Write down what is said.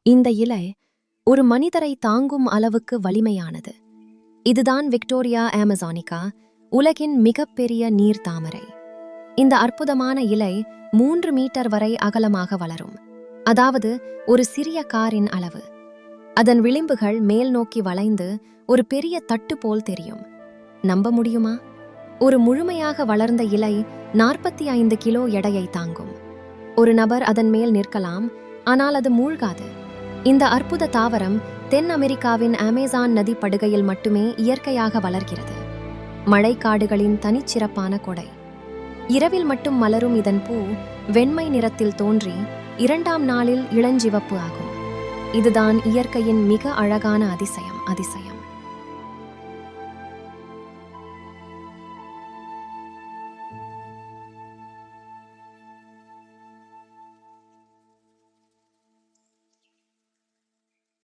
இந்த இலை ஒரு மனிதரை தாங்கும் அளவுக்கு வலிமையானது. இதுதான் விக்டோரியா அமேசானிகா, உலகின் மிகப்பெரிய நீர் தாமரை. இந்த அற்புதமான இலை 3 மீட்டர் வரை அகலமாக வளரும், அதாவது ஒரு சிறிய காரின் அளவு. அதன் விளிம்புகள் மேல் நோக்கி வளைந்து ஒரு பெரிய தட்டு போல் தெரியும். நம்ப முடியுமா? ஒரு முழுமையாக வளர்ந்த இலை 45 கிலோ எடையை தாங்கும். ஒரு நபர் அதன் மேல் நிற்கலாம், ஆனால் அது மூழ்காது. இந்த அற்புத தாவரம் தென் அமெரிக்காவின் அமேசான் நதி படுகையில் மட்டுமே இயற்கையாக வளர்கிறது. மழைக்காடுகளின் தனிச்சிறப்பான கொடை. இரவில் மட்டும் மலரும் இதன் பூ வெண்மை நிறத்தில் தோன்றி 2ஆம் நாளில் இளஞ்சிவப்பு ஆகும். இதுதான் இயற்கையின் மிக அழகான அதிசயம்.